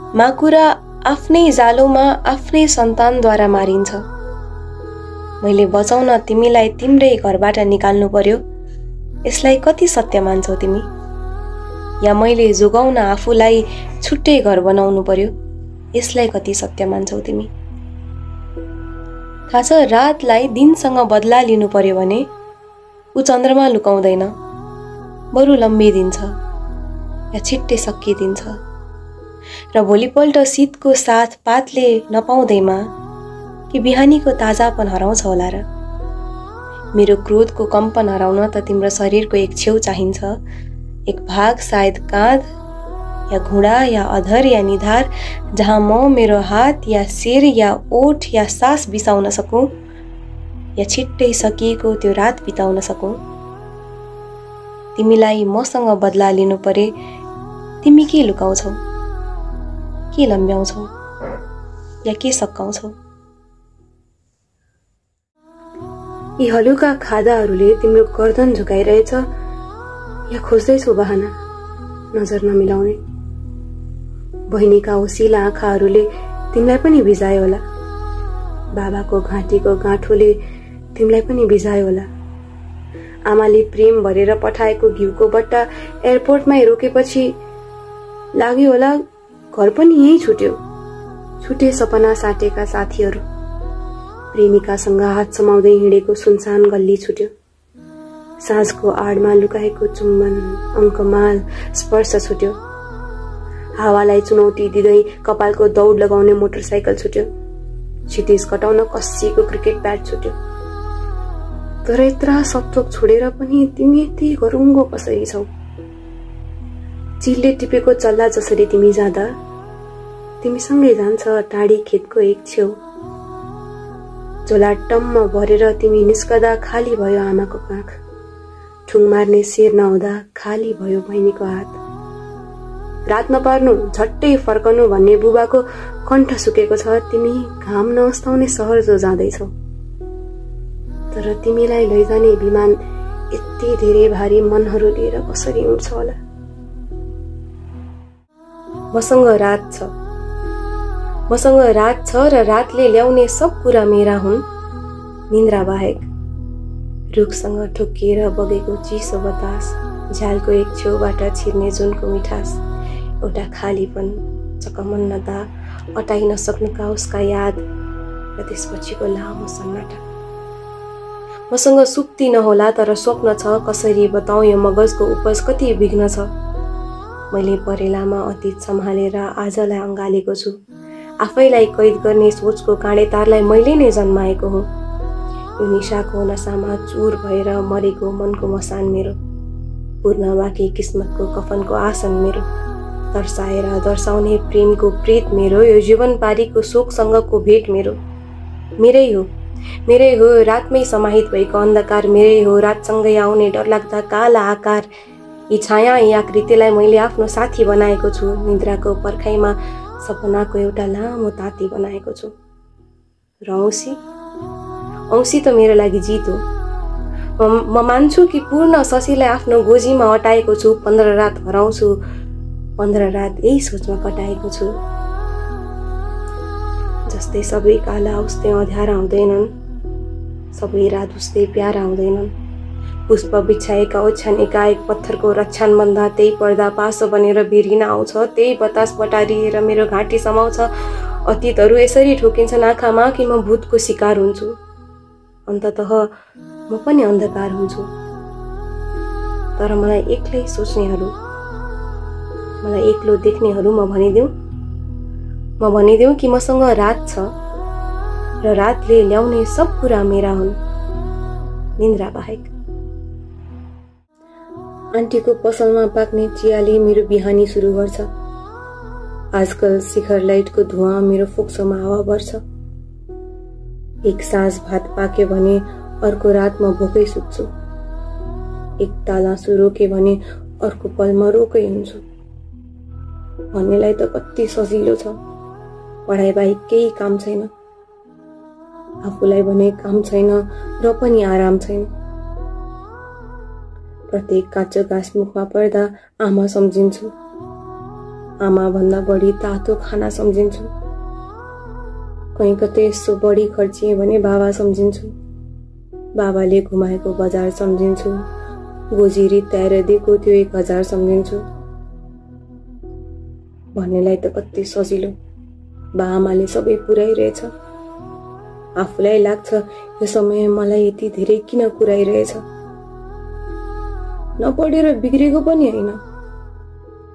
माकुरा आफ्नै जालोमा आफ्नै सन्तानद्वारा मारिन्छ। मैले बचाउन तिमीलाई तिम्रै घरबाट निकाल्नु पर्यो, यसलाई कति सत्य मान्छौ तिमी? या मैले जोगाउन आफूलाई छुट्टै घर बनाउनु पर्यो, यसलाई कति सत्य मान्छौ तिमी? थाहा छ, रातलाई दिनसँग बदला लिनु पर्यो भने ऊ चन्द्रमा लुकाउँदैन, बरु लम्बिदिन्छ या छिट्टै सकिदिन्छ। र भोलिपल्ट शीतको साथ पातले नपाउँदैमा कि बिहानीको ताजापन हराउँछ होला र? मेरो क्रोधको कम्पन हराउन त तिम्रो शरीरको एक छेउ चाहिन्छ, एक भाग, सायद काँध या घुँडा या अधर या निधार, जहाँ म मेरो हात या शिर या ओठ या सास बिसाउन सकूं या छिट्टै सकिएको त्यो रात बिताउन सकूं। तिमीलाई मसँग बदला लिनु परे तिमी के लुकाउँछौ, के लम्ब्याउँछौ या के सकाउँछौ? यी हलुका खादाहरूले तिम्रो गर्दन झुकाइरहेछ या खोज्दैछौ बहाना नजर नमिलाउने? बहिनीका ओसिला आँखाहरूले तिमीलाई पनि भिजायो होला, बाबाको घाँटीको गाँठोले तिमीलाई पनि भिजायो होला, आमाले प्रेम भरेर पठाएको घिउको बट्टा एयरपोर्टमै रोकेपछि लाग्यो होला घर पनि यही छुट्यो। छुटे सपना साटेका साथीहरू, प्रेमिकासँग हात समाउँदै हिँडेको सुनसान गल्ली छुट्यो, साँझको आडमा लुकाएको चुम्बन, अङ्कमाल, स्पर्श छुट्यो, हावालाई चुनौती दिँदै कपालको दौड लगाउने मोटरसाइकल छुट्यो, क्षितिज कटाउन कसिएको क्रिकेट ब्याट छुट्यो। तर यत्रा सबथोक छोडेर पनि तिमी यति गरुङ्गो कसरी छौ? चिलले टिपेको चल्ला जसरी तिमी जाँदा तिमीसँगै जान्छ टाढी खेतको एक छेउ। झोला टम्म भरेर तिमी निस्कदा खाली भयो आमाको काख, ठुङ मार्ने शेर नहुँदा खाली भयो बहिनीको हात। रात नपार्नु, झट्टै फर्कनु भन्ने बुबाको कण्ठ सुकेको छ, तिमी घाम नअस्ताउने सहर जो जाँदैछौ। तर तिमीलाई लैजाने विमान यति धेरै भारी मनहरू लिएर कसरी उड्छ होला? मसँग रात छ र रातले ल्याउने सब कुरा मेरा हुन्, निन्द्रा बाहेक। रुखसँग ठोकिएर बगेको चिसो बतास, झ्यालको एक छेउबाट छिर्ने जुनको मिठास, एउटा खालीपन, चकमन्नता, अटाइ नसक्नुका उसका याद र त्यसपछिको लामो सन्नाटा। मसँग सुक्ति नहोला तर स्वप्न छ, कसरी बताउँ यो मगजको उपज कति विघ्न छ। मैले परेलामा अतीत सम्हालेर आजलाई अँगालेको छु, आफैलाई कैद गर्ने सोचको काँडेतारलाई मैले नै जन्माएको हुँ। यो निशाको नसामा चुर भएर मरेको मनको मसान मेरो, पूर्ण बाँकी किस्मतको कफनको आसन मेरो, तर्साएर दर्शाउने प्रेमको प्रेत मेरो, यो जीवन पारीको शोकसँगको भेट मेरो। मेरै हो रातमै समाहित भएको अन्धकार, मेरै हो रातसँगै आउने डरलाग्दा काला आकार। यी छाया, यी आकृतिलाई मैले आफ्नो साथी बनाएको छु, निद्राको पर्खाइमा सपनाको एउटा लामो ताती बनाएको छु। र औँसी त मेरो लागि जित हो। म मान्छु कि पूर्ण शशीलाई आफ्नो गोजीमा अटाएको छु, 15 रात हराउँछु, 15 रात यही सोचमा कटाएको छु। जस्तै सबै काला उस्तै अँध्यारा हुँदैनन्, सबै रात उस्तै प्यारा हुँदैनन्। पुष्प बिछाएका ओछ्यान एकाएक पत्थरको रक्षान बन्दा त्यही पर्दा पासो बनेर बिरिन आउँछ, त्यही बतास बटारिएर मेरो घाँटी समाउँछ। अतीतहरू यसरी ठोकिन्छन् आँखामा कि म भूतको शिकार हुन्छु, अन्ततः म पनि अन्धकार हुन्छु। तर मलाई एक्लै सोच्नेहरू, मलाई एक्लो देख्नेहरू म भनिदेऊ कि मसँग रात छ र रातले ल्याउने सब कुरा मेरा हुन्, निन्द्रा बाहेक। आन्टीको पसलमा पाक्ने चियाले मेरो बिहानी सुरु गर्छ। आजकल शिखर लाइटको धुवाँ मेरो फोक्सोमा हावा बढ्छ। एक साँझ भात पाक्यो भने अर्को रात म भोकै सुत्छु, एक तालासु रोके भने अर्को पल म रोकै हुन्छु। भन्नेलाई त कति सजिलो छ, पढाइ बाहेक केही काम छैन। आफूलाई भने काम छैन र पनि आराम छैन। प्रत्येक काँचो घाँस मुखमा पर्दा आमा सम्झिन्छु, आमा भन्दा बढी तातो खाना सम्झिन्छु। कहीँ कतै यसो बढी खर्चिए भने बाबा सम्झिन्छु। बाबाले घुमाएको बजार सम्झिन्छु। गोजी रित्ताएर दिएको त्यो 1000 सम्झिन्छु। भन्नेलाई त कति सजिलो, बाआमाले सबै पुर्याइरहेछ। आफूलाई लाग्छ यो समय मलाई यति धेरै किन पुर्याइरहेछ। नपढेर बिग्रेको पनि होइन,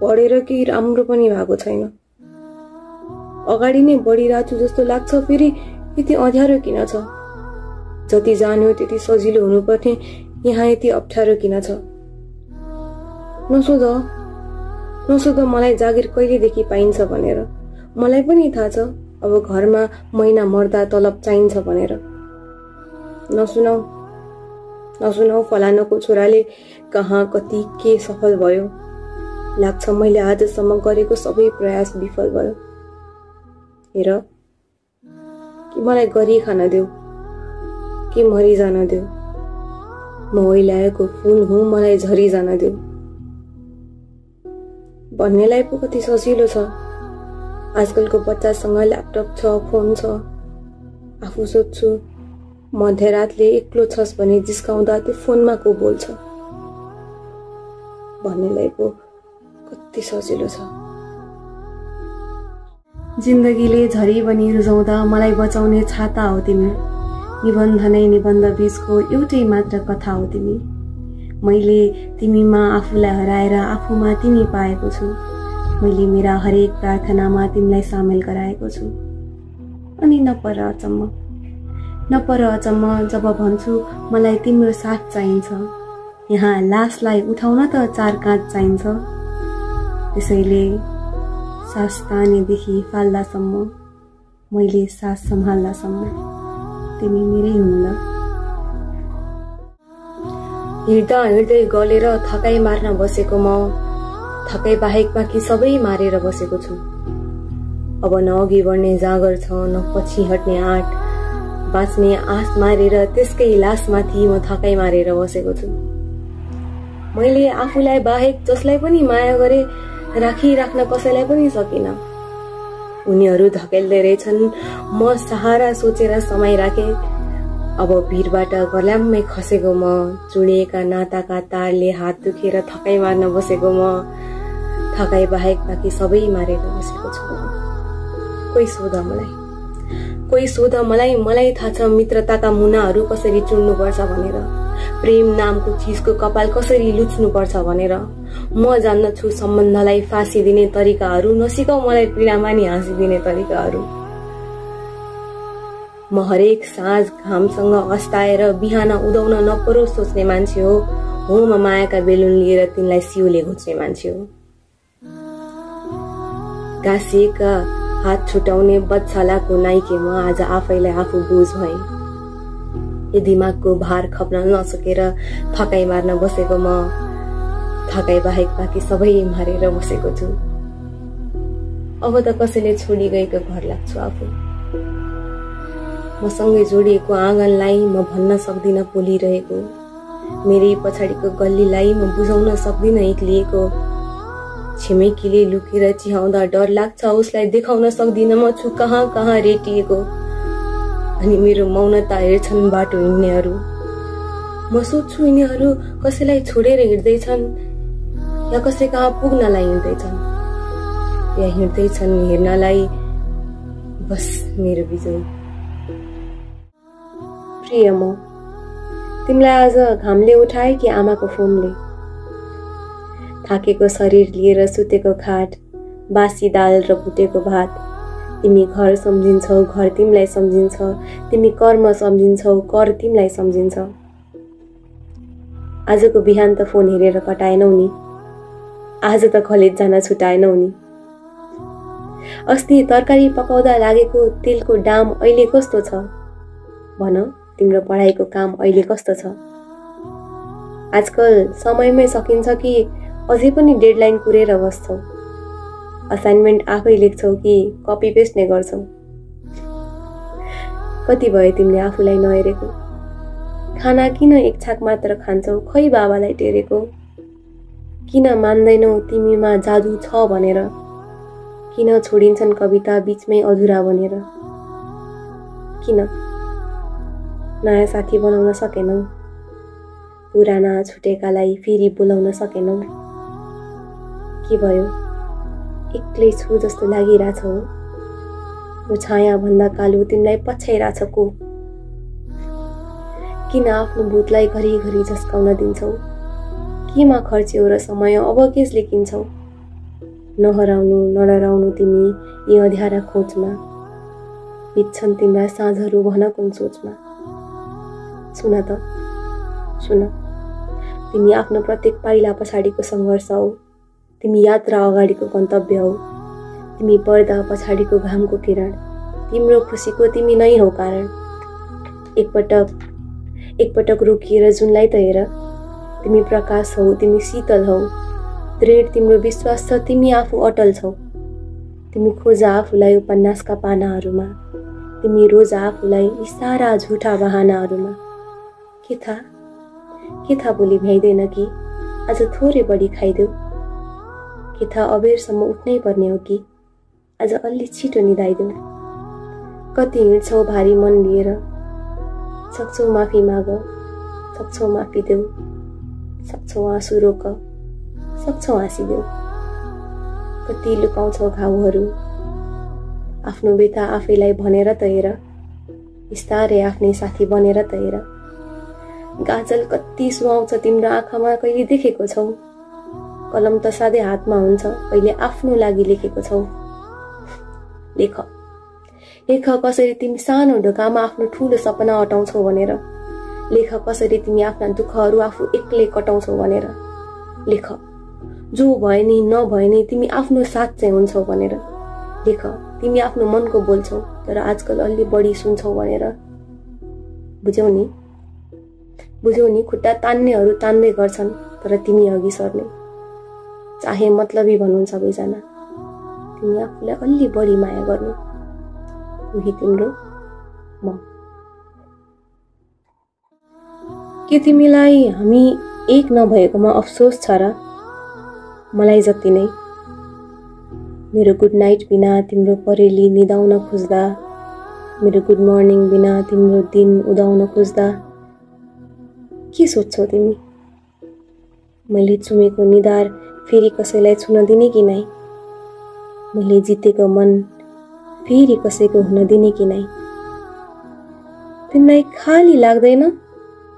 पढेर केही राम्रो पनि भएको छैन। अगाडि नै बढिरहेको छु जस्तो लाग्छ, फेरि यति अँध्यारो किन छ। जति जान्यो त्यति सजिलो हुनुपर्ने यहाँ यति अप्ठ्यारो किन छ। नसोध मलाई जागिर कहिलेदेखि पाइन्छ भनेर। मलाई पनि थाहा छ अब घरमा महिना मर्दा तलब चाहिन्छ भनेर। नसुनाऊ फलानुको छोराले कहाँ कति के सफल भयो। लाग्छ मैले आजसम्म गरेको सबै प्रयास विफल भयो। हेर, कि मलाई गरी खान देऊ कि मरि जान देऊ। म ओइलाएको फूल हुँ, मलाई झरी जान देऊ। भन्नेलाई पो कति सजिलो छ। आजकलको बच्चासँग ल्यापटप छ, फोन छ। आफू सोध्छु मध्यरातले एक्लो छस् भने जिस्काउँदा त्यो फोनमा को बोल्छ। भन्नेलाई पो कति सजिलो छ। जिन्दगीले झरी बनी रुजाउँदा मलाई बचाउने छाता हो तिमी। निबन्ध नै निबन्ध बीचको एउटै मात्र कथा हो तिमी। मैले तिमीमा आफूलाई हराएर आफूमा तिमी पाएको छु। मैले मेरा हरेक प्रार्थनामा तिमीलाई सामेल गराएको छु। अनि नपर अचम्म जब भन्छु मलाई तिम्रो साथ चाहिन्छ। यहाँ लासलाई उठाउन त 4 काँच चाहिन्छ। त्यसैले सास तानेदेखि फाल्दासम्म, मैले सास सम्हाल्दासम्म तिमी मेरै हुनु। हिँड्दै गलेर थकाइ मार्न बसेको म थकाइ बाहेक बाँकी सबै मारेर बसेको छु। अब न अघि बढ्ने जाँगर छ, न पछि हट्ने आँट। बाँच्ने आस मारेर त्यसकै लासमाथि म थकाइ मारेर बसेको छु। मैले आफूलाई बाहेक जसलाई पनि माया गरे राखिराख्न कसैलाई पनि सकिन। उनीहरू धकेल्दै रहेछन्, म सहारा सोचेर समय राखे। अब भिरबाट गल्याम्मै खसेको म, चुडिएका नाताका तारले हात दुखेर थकाइ मार्न बसेको म थकाइ बाहेक बाँकी सबै मारेर बसेको छु। कोही सोध मलाई थाहा छ मित्रताका मुनाहरू कसरी चुन्नुपर्छ भनेर। प्रेम नामको चीजको कपाल कसरी लुच्नुपर्छ भनेर। म जान्दछु सम्बन्धलाई फाँसी दिने तरिकाहरू, नसिकाऊ मलाई पीडा मानी हाँसिदिने तरिकाहरू। म हरेक साँझ घामसँग अस्ताएर बिहान उदाउन नपरोस् सोच्ने मान्छे हो। म मायाका बेलुन लिएर तिनलाई सियोले घुच्ने मान्छे हो। गाँसिएका हात छुटाउने बच्चालाको नाइके म आज आफैलाई आफू बोझ भएँ। यो दिमागको भार खप्न नसकेर थकाइ मार्न बसेको म थकाइ बाहेक बाँकी सबै मारेर बसेको छु। अब त कसैले छोडी गएको घर लाग्छु आफू। मसँगै जोडिएको आँगनलाई म भन्न सक्दिन पोलिरहेको। मेरै पछाडिको गल्लीलाई म बुझाउन सक्दिन एक्लिएको। छिमेकीले लुकेर चिहाउँदा डर लाग्छ, उसलाई देखाउन सक्दिन म छु कहाँ कहाँ रेटिएको। अनि मेरो मौनता हेर्छन् बाटो हिँड्नेहरू। म सोध्छु यिनीहरू कसैलाई छोडेर हिँड्दैछन् या कसै कहाँ पुग्नलाई हिँड्दैछन्, या हिँड्दैछन् हेर्नलाई बस मेरो बिजोग। प्रिय म, तिमीलाई आज घामले उठाए कि आमाको फोनले? थाकेको शरीर लिएर सुतेको खाट, बासी दाल र भुटेको भात। तिमी घर सम्झिन्छौ, घर तिमीलाई सम्झिन्छ। तिमी कर्म सम्झिन्छौ, कर तिमीलाई सम्झिन्छ। आजको बिहान त फोन हेरेर कटाएनौ नि, आज त कलेज जान छुटाएनौ नि। अस्ति तरकारी पकाउँदा लागेको तेलको दाम अहिले कस्तो छ? भन, तिम्रो पढाइको काम अहिले कस्तो छ? आजकल समयमै सकिन्छ कि अझै पनि डेडलाइन कुरेर बस्छौ? असाइनमेन्ट आफै लेख्छौ कि कपी पेस्ट नै गर्छौ? कति भयो तिमीले आफूलाई नहेरेको? खाना किन एक छाक मात्र खान्छौ? खै बाबालाई टेरेको? किन मान्दैनौ तिमीमा जादु छ भनेर? किन छोडिन्छन् कविता बीचमै अधुरा बनेर? किन नयाँ साथी बनाउन सकेनौ? पुराना छुटेकालाई फेरि बोलाउन सकेनौ? के भयो? एक्लै छु जस्तो लागिरहेछ हो? यो छाया भन्दा कालो तिमीलाई पछ्याइरहेछ को? किन आफ्नो भूतलाई घरिघरि झस्काउन दिन्छौ? केमा खर्च्यौ र समय अब केसले किन्छौ? नहराउनु नडराउनु तिमी यी अँध्यारा खोजमा, बित्छन् तिम्रा साँझहरू भन कुन सोचमा। सुन त सुन, तिमी आफ्नो प्रत्येक पाइला पछाडिको सङ्घर्ष हौ, तिमी यात्रा अगाडिको गन्तव्य हौ, तिमी पर्दा पछाडिको घामको किरण, तिम्रो खुसीको तिमी नै हौ कारण। एकपटक रोकिएर जुनलाई त हेर, तिमी प्रकाश हौ, तिमी शीतल हौ, दृढ तिम्रो विश्वास छ, तिमी आफू अटल छौ। तिमी खोज आफूलाई उपन्यासका पानाहरूमा, तिमी रोज आफूलाई यी सारा झुठा बहानाहरूमा। के थाहा भोलि भ्याइँदैन कि आज थोरै बढी खाइदेऊ? के थाहा अबेरसम्म उठ्नै पर्ने हो कि आज अलि छिटो निदाइदेऊ? कति हिँड्छौ भारी मन लिएर, सक्छौ माफी माग, सक्छौ माफी देऊ, सक्छौ आँसु रोक, सक्छौ हाँसिदेऊ। कति लुकाउँछौ घाउहरू, आफ्नो व्यथा आफैलाई भनेर त हेर, बिस्तारै आफ्नै साथी बनेर त हेर। गाजल कति सुहाउँछ तिम्रो आँखामा कहिले देखेको छौ? कलम त सधैँ हातमा हुन्छ, कहिले आफ्नो लागि लेखेको छौ? लेख लेख कसरी तिमी सानो ढोकामा आफ्नो ठुलो सपना अटाउँछौ भनेर। लेख कसरी तिमी आफ्ना दुःखहरू आफू एक्लै कटाउँछौ भनेर। लेख जो भए नि नभए नि तिमी आफ्नो साथ चाहिँ हुन्छौ भनेर। लेख तिमी आफ्नो मनको बोल्छौ तर आजकल अलि बढी सुन्छौ भनेर। बुझ्यौ नि खुट्टा तान्नेहरू तान्दै गर्छन् तर तिमी अघि सर्ने। चाहे मतलबी भनुन् सबैजना, तिमी आफूलाई अलि बढी माया गर्नु, उही तिम्रो म। के तिमीलाई हामी एक नभएकोमा अफसोस छ र? मलाई जति नै। मेरो गुड नाइट बिना तिम्रो परेली निदाउन खोज्दा, मेरो गुड मर्निङ बिना तिम्रो दिन उदाउन खोज्दा के सोच्छौ तिमी? मैले चुमेको निधार फेरि कसैलाई छुन दिने कि नै? मैले जितेको मन फेरि कसैको हुन दिने कि नै? तिमीलाई खाली लाग्दैन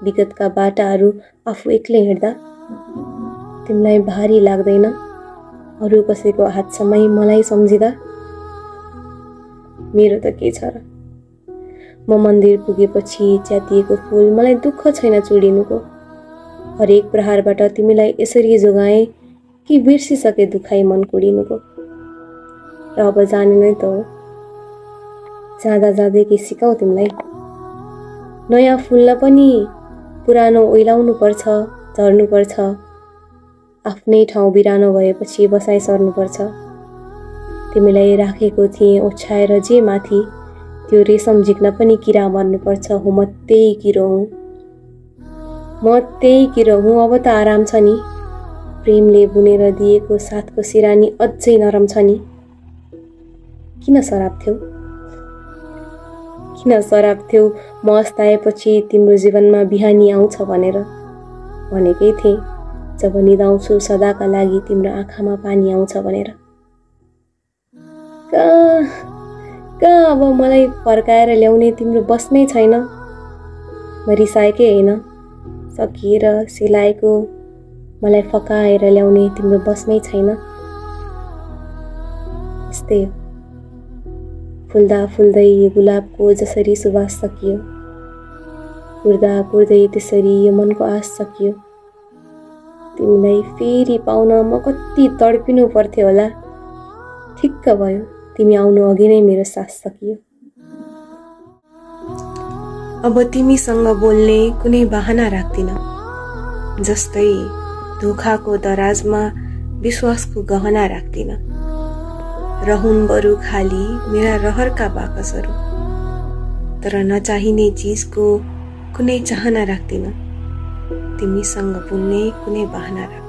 विगतका बाटाहरू आफू एक्लै हिँड्दा? तिमीलाई भारी लाग्दैन अरू कसैको हातसम्मै मलाई सम्झिँदा? मेरो त के छ र, म मन्दिर पुगेपछि च्यातिएको फूल मलाई दुःख छैन चुडिनुको। हरेक प्रहारबाट तिमीलाई यसरी जोगाएँ कि बिर्सिसके दुखाइ मन कुडिनुको। र अब जाने नै त हो, जाँदा जाँदै के सिकाऊ तिमीलाई? नयाँ फुल्न पनि पुरानो ओइलाउनु पर्छ, झर्नु पर्छ। आफ्नै ठाउँ बिरानो भएपछि बसाइ सर्नु पर्छ। तिमीलाई राखेको थिएँ ओछ्याएर जे माथि, त्यो रेशम झिक्न पनि किरा मर्नुपर्छ। हो म त्यही किरो हुँ, म त्यही किरो हुँ। अब त आराम छ नि, प्रेमले बुनेर दिएको साथको सिरानी अझै नरम छ नि। किन सराप थियौ म अस्ताएपछि तिम्रो जीवनमा बिहानी आउँछ भनेर? भनेकै थिएँ जब निदाउँछु सदाका लागि तिम्रो आँखामा पानी आउँछ भनेर। कहाँ अब मलाई फर्काएर ल्याउने तिम्रो बसमै छैन। म रिसाएकै होइन, सकिएर सिलाएको मलाई फकाएर ल्याउने तिम्रो बसमै छैन। यस्तै हो, फुल्दा फुल्दै यो गुलाबको जसरी सुवास सकियो, कुर्दा कुर्दै त्यसरी यो मनको आश सकियो। तिमीलाई फेरि पाउन म कति तडपिनु पर्थ्यो होला। ठिक्क भयो, तिमी आउनु अघि नै मेरो सास सकियो। अब तिमीसँग बोल्ने कुनै बहाना राख्दिन, जस्तै धोखाको दराजमा विश्वासको गहना राख्दिन। रहून् बरु खाली मेरा रहरका बाकसहरू, तर नचाहिने चिजको कुनै चाहना राख्दिन। तिमीसँग बोल्ने कुनै बहाना राख्दिन।